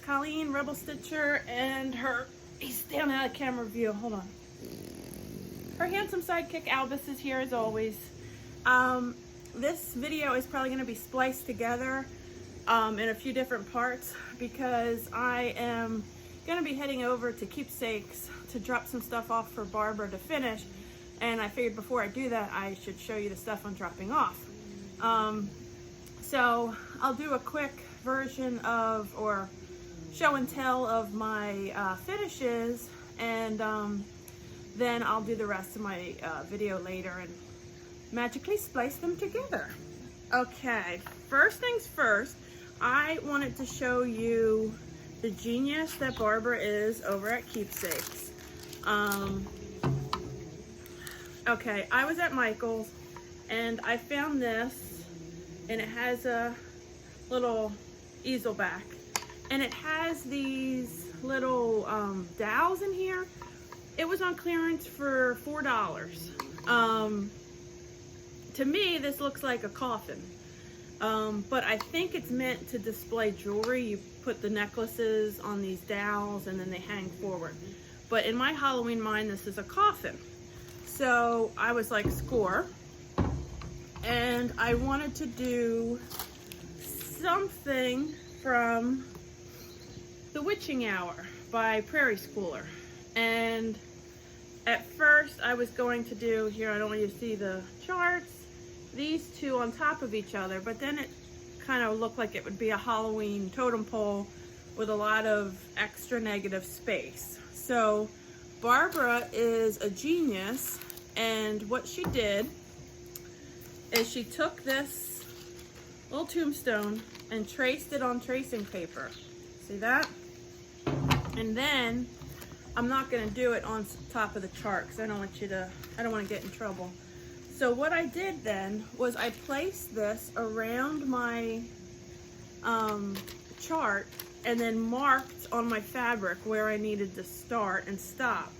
Colleen, Rebel Stitcher, and he's down out of camera view, hold on. Her handsome sidekick Albus is here as always. This video is probably going to be spliced together in a few different parts because I am going to be heading over to Keepsakes to drop some stuff off for Barbara to finish, and I figured before I do that I should show you the stuff I'm dropping off. So I'll do a quick version of, or show and tell of my finishes, and then I'll do the rest of my video later and magically splice them together. Okay, first things first, I wanted to show you the genius that Barbara is over at Keepsakes. Okay, I was at Michael's and I found this, and it has a little easel back, and it has these little dowels in here. It was on clearance for $4. To me, this looks like a coffin, but I think it's meant to display jewelry. You put the necklaces on these dowels and then they hang forward. But in my Halloween mind, this is a coffin. So I was like, score. And I wanted to do something from The Witching Hour by Prairie Schooler. And at first I was going to do, here I don't want you to see the charts, these two on top of each other, but then it kind of looked like it would be a Halloween totem pole with a lot of extra negative space. So Barbara is a genius, and what she did is she took this little tombstone and traced it on tracing paper. See that? And then I'm not going to do it on top of the chart because I don't want to get in trouble. So what I did then was I placed this around my chart and then marked on my fabric where I needed to start and stop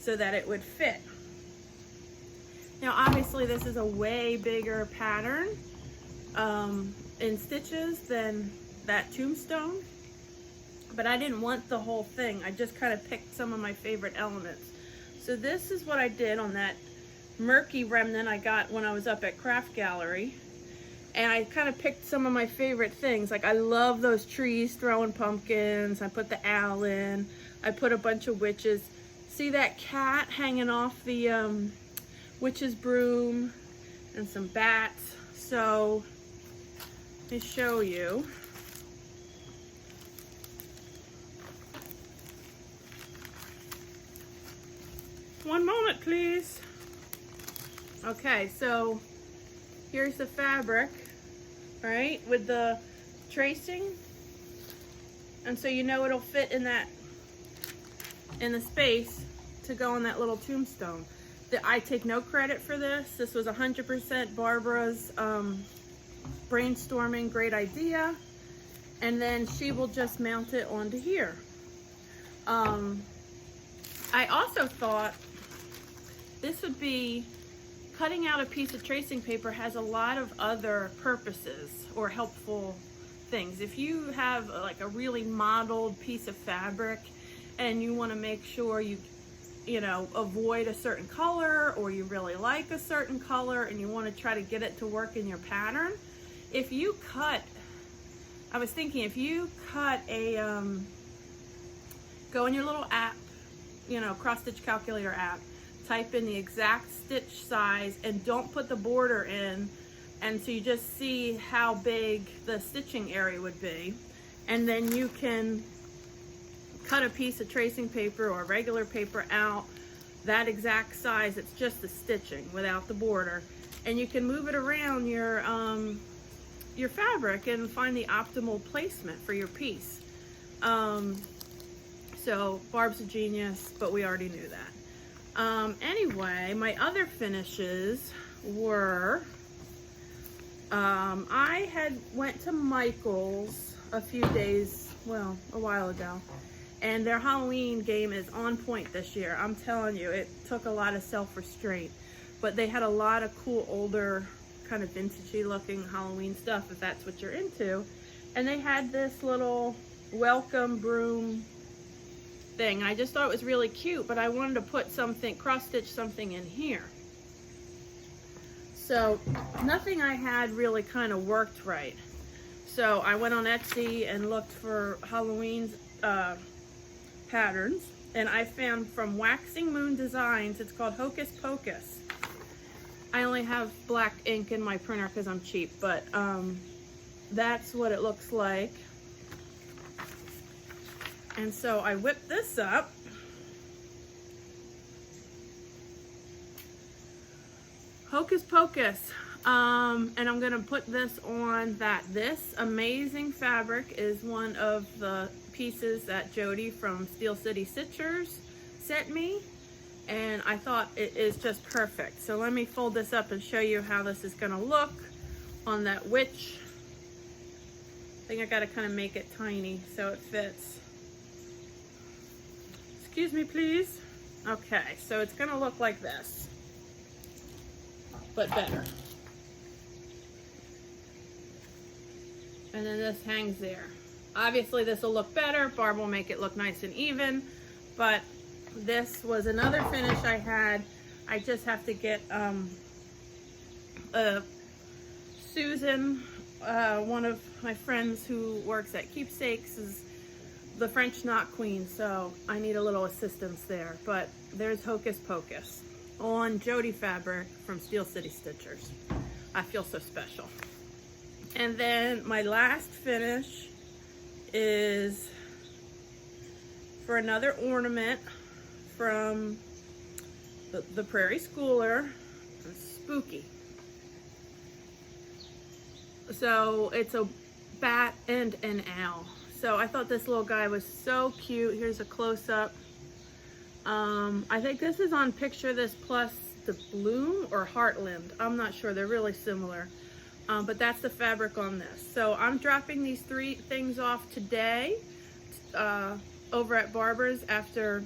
so that it would fit. Now obviously this is a way bigger pattern in stitches than that tombstone, but I didn't want the whole thing. I just kind of picked some of my favorite elements. So this is what I did on that murky remnant I got when I was up at Craft Gallery. And I kind of picked some of my favorite things. Like I love those trees throwing pumpkins. I put the owl in. I put a bunch of witches. See that cat hanging off the witch's broom, and some bats. So let me show you. One moment, please. Okay, so here's the fabric, right, with the tracing, and so you know it'll fit in that, in the space to go on that little tombstone. I take no credit for this. This was 100% Barbara's brainstorming, great idea, and then she will just mount it onto here. I also thought this would be, cutting out a piece of tracing paper has a lot of other purposes or helpful things. If you have like a really modeled piece of fabric and you want to make sure you know, avoid a certain color, or you really like a certain color and you want to try to get it to work in your pattern, if you cut, I was thinking if you cut a, go in your little app, you know, cross stitch calculator app, type in the exact stitch size and don't put the border in, and so you just see how big the stitching area would be, and then you can cut a piece of tracing paper or regular paper out that exact size. It's just the stitching without the border, and you can move it around your fabric and find the optimal placement for your piece. So Barb's a genius, but we already knew that. Anyway, my other finishes were, I had went to Michael's a few days, well, a while ago, and their Halloween game is on point this year. I'm telling you, it took a lot of self-restraint, but they had a lot of cool, older, kind of vintagey looking Halloween stuff, if that's what you're into. And they had this little welcome broom thing. I just thought it was really cute, but I wanted to put something, cross stitch something in here. So nothing I had really kind of worked right. So I went on Etsy and looked for Halloween patterns, and I found from Waxing Moon Designs, it's called Hocus Pocus. I only have black ink in my printer because I'm cheap, but that's what it looks like. And so I whipped this up. Hocus Pocus. And I'm gonna put this on that. This amazing fabric is one of the pieces that Jody from Steel City Stitchers sent me, and I thought it is just perfect. So let me fold this up and show you how this is gonna look on that witch. I think I gotta kind of make it tiny so it fits. Excuse me, please. Okay, so it's gonna look like this, but better. And then this hangs there. Obviously this will look better. Barb will make it look nice and even, but this was another finish I had. I just have to get Susan, one of my friends who works at Keepsakes, is the French knot queen, so I need a little assistance there. But there's Hocus Pocus on Jody fabric from Steel City Stitchers. I feel so special. And then my last finish is for another ornament from the Prairie Schooler, Spooky. So it's a bat and an owl. So I thought this little guy was so cute. Here's a close-up. I think this is on Picture This Plus the Bloom or Heartland. I'm not sure. They're really similar. But that's the fabric on this. So I'm dropping these 3 things off today over at Barbara's after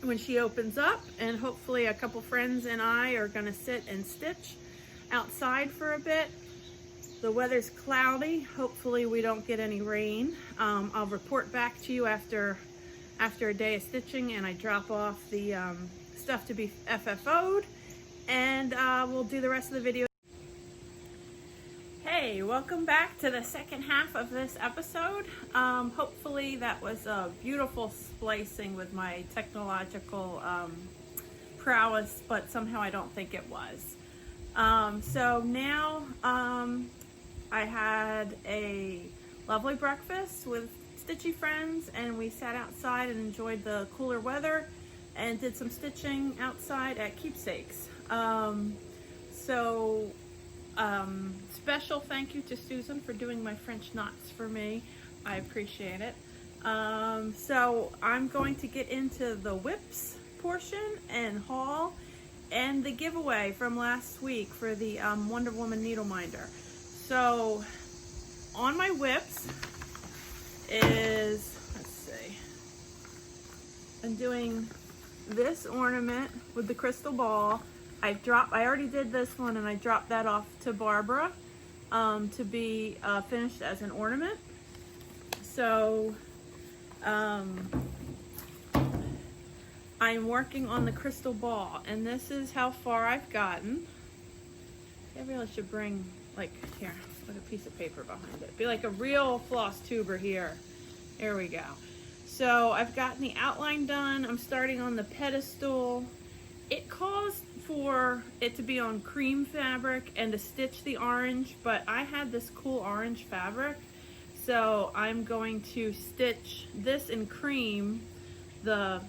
when she opens up, and hopefully a couple friends and I are going to sit and stitch outside for a bit. The weather's cloudy. Hopefully we don't get any rain. I'll report back to you after a day of stitching and I drop off the stuff to be FFO'd, and we'll do the rest of the video. Hey, welcome back to the second half of this episode. Hopefully that was a beautiful splicing with my technological prowess, but somehow I don't think it was. So now I had a lovely breakfast with stitchy friends, and we sat outside and enjoyed the cooler weather and did some stitching outside at Keepsakes. Special thank you to Susan for doing my French knots for me. I appreciate it. So I'm going to get into the whips portion and haul and the giveaway from last week for the Wonder Woman needle minder. So on my whips is, let's see, I'm doing this ornament with the crystal ball. I already did this one and I dropped that off to Barbara to be finished as an ornament. So I'm working on the crystal ball, and this is how far I've gotten. I really should bring, like, here, put a piece of paper behind it. Be like a real floss tuber here. There we go. So I've gotten the outline done. I'm starting on the pedestal. It calls for it to be on cream fabric and to stitch the orange, but I had this cool orange fabric, so I'm going to stitch this in cream, the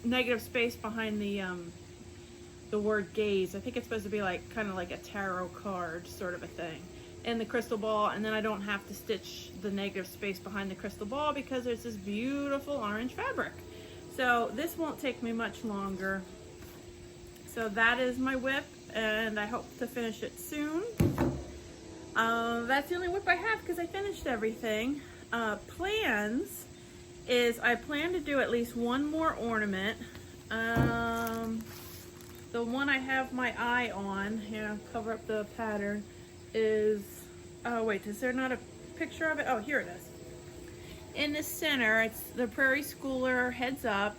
negative space behind the word gaze. I think it's supposed to be like kind of like a tarot card sort of a thing, and the crystal ball, and then I don't have to stitch the negative space behind the crystal ball because there's this beautiful orange fabric. So this won't take me much longer. So that is my whip, and I hope to finish it soon. That's the only whip I have because I finished everything. Plans is I plan to do at least one more ornament. The one I have my eye on, here, cover up the pattern, is, oh wait, is there not a picture of it? Oh, here it is. in the center, it's the Prairie Schooler heads up.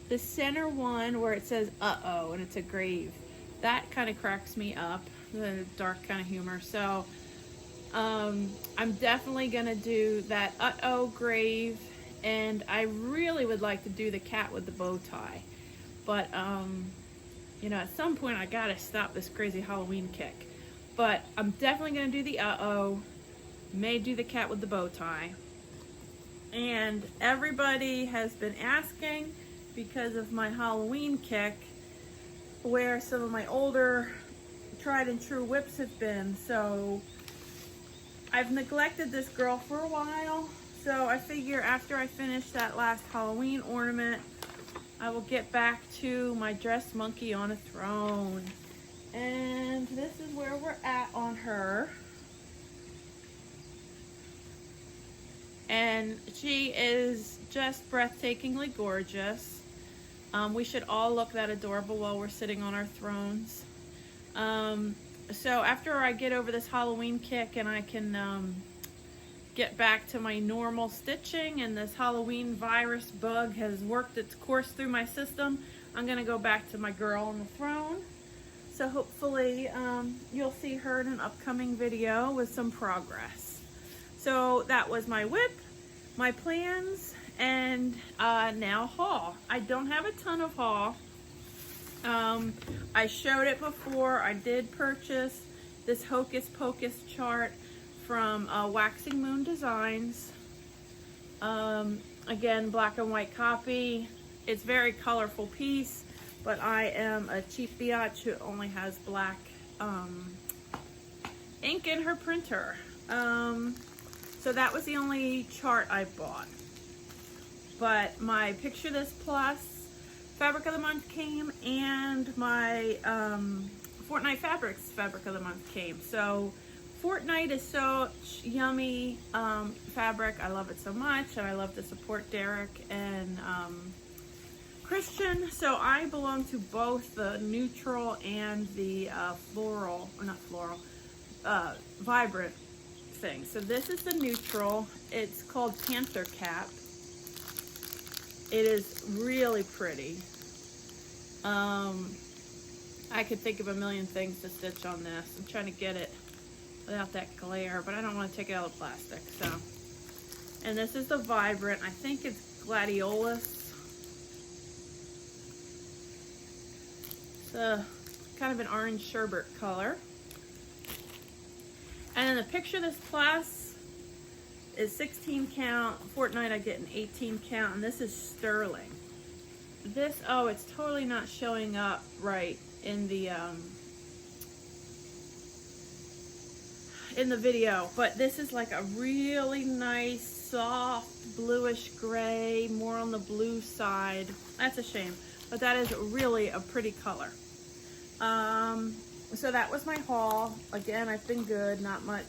The center one where it says uh-oh and it's a grave, that kind of cracks me up, the dark kind of humor. So I'm definitely gonna do that uh-oh grave, and I really would like to do the cat with the bow tie, but you know, at some point I gotta stop this crazy Halloween kick. But I'm definitely gonna do the uh-oh, may do the cat with the bow tie. And everybody has been asking, because of my Halloween kick, where some of my older tried and true whips have been. So I've neglected this girl for a while, so I figure after I finish that last Halloween ornament, I will get back to my dressed monkey on a throne. And this is where we're at on her. And she is just breathtakingly gorgeous. We should all look that adorable while we're sitting on our thrones. So after I get over this Halloween kick and I can get back to my normal stitching, and this Halloween virus bug has worked its course through my system, I'm gonna go back to my girl on the throne. So hopefully you'll see her in an upcoming video with some progress. So that was my whip, my plans, and now haul. I don't have a ton of haul. I showed it before. I did purchase this Hocus Pocus chart from Waxing Moon Designs. Again, black and white copy. It's a very colorful piece, but I am a cheap biatch who only has black ink in her printer. So that was the only chart I bought. But my Picture This Plus Fabric of the Month came, and my Fortnite Fabrics Fabric of the Month came. So Fortnite is such yummy fabric. I love it so much, and I love to support Derek and Christian. So I belong to both the neutral and the floral, or not floral, vibrant thing. So this is the neutral. It's called Panther Cap. It is really pretty. I could think of a million things to stitch on this. I'm trying to get it without that glare, but I don't want to take it out of the plastic. So, and this is the vibrant. I think it's gladiolus. It's kind of an orange sherbet color. And then the Picture This Plus is 16 count. Fortnite I get an 18 count, and this is sterling. This, oh, it's totally not showing up right in the video, but this is like a really nice soft bluish gray, more on the blue side. That's a shame, but that is really a pretty color. So that was my haul. Again, I've been good, not much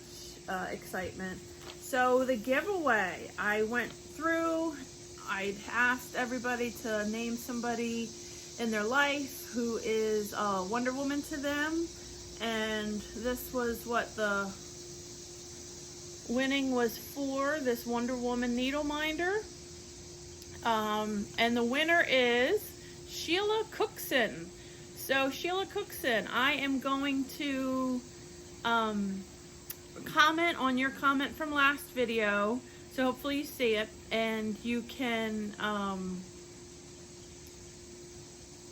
excitement. So the giveaway, I went through, I'd asked everybody to name somebody in their life who is a Wonder Woman to them, and this was what the winning was for, this Wonder Woman needle minder. And the winner is Sheila Cookson. So Sheila Cookson, I am going to comment on your comment from last video, so hopefully you see it, and you can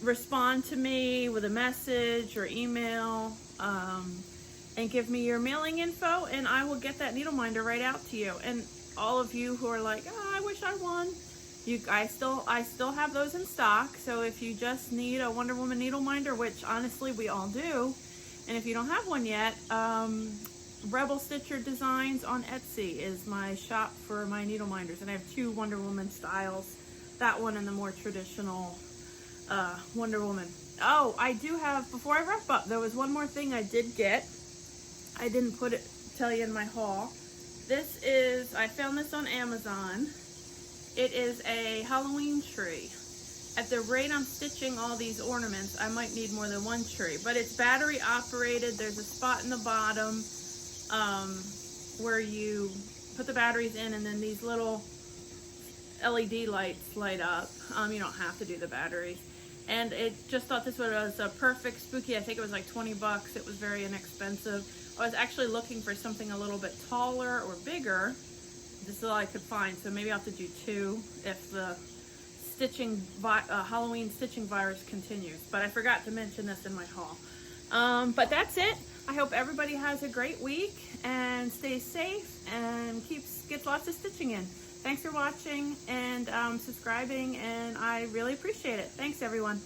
respond to me with a message or email, and give me your mailing info, and I will get that needle minder right out to you. And all of you who are like, oh, I wish I won, I still have those in stock. So if you just need a Wonder Woman needle minder, which honestly we all do, and if you don't have one yet, Rebel Stitcher Designs on Etsy is my shop for my needle minders, and I have two Wonder Woman styles, that one and the more traditional Wonder Woman. Oh, I do have, before I wrap up, there was one more thing I did get. I didn't tell you in my haul. This is, I found this on Amazon. It is a Halloween tree. At the rate I'm stitching all these ornaments, I might need more than one tree, but it's battery operated. There's a spot in the bottom where you put the batteries in, and then these little LED lights light up. You don't have to do the batteries. And it just thought this was a perfect spooky. I think it was like 20 bucks. It was very inexpensive. I was actually looking for something a little bit taller or bigger. This is all I could find, so maybe I'll have to do 2 if the Halloween stitching virus continues. But I forgot to mention this in my haul. But that's it. I hope everybody has a great week and stays safe and gets lots of stitching in. Thanks for watching and subscribing, and I really appreciate it. Thanks, everyone.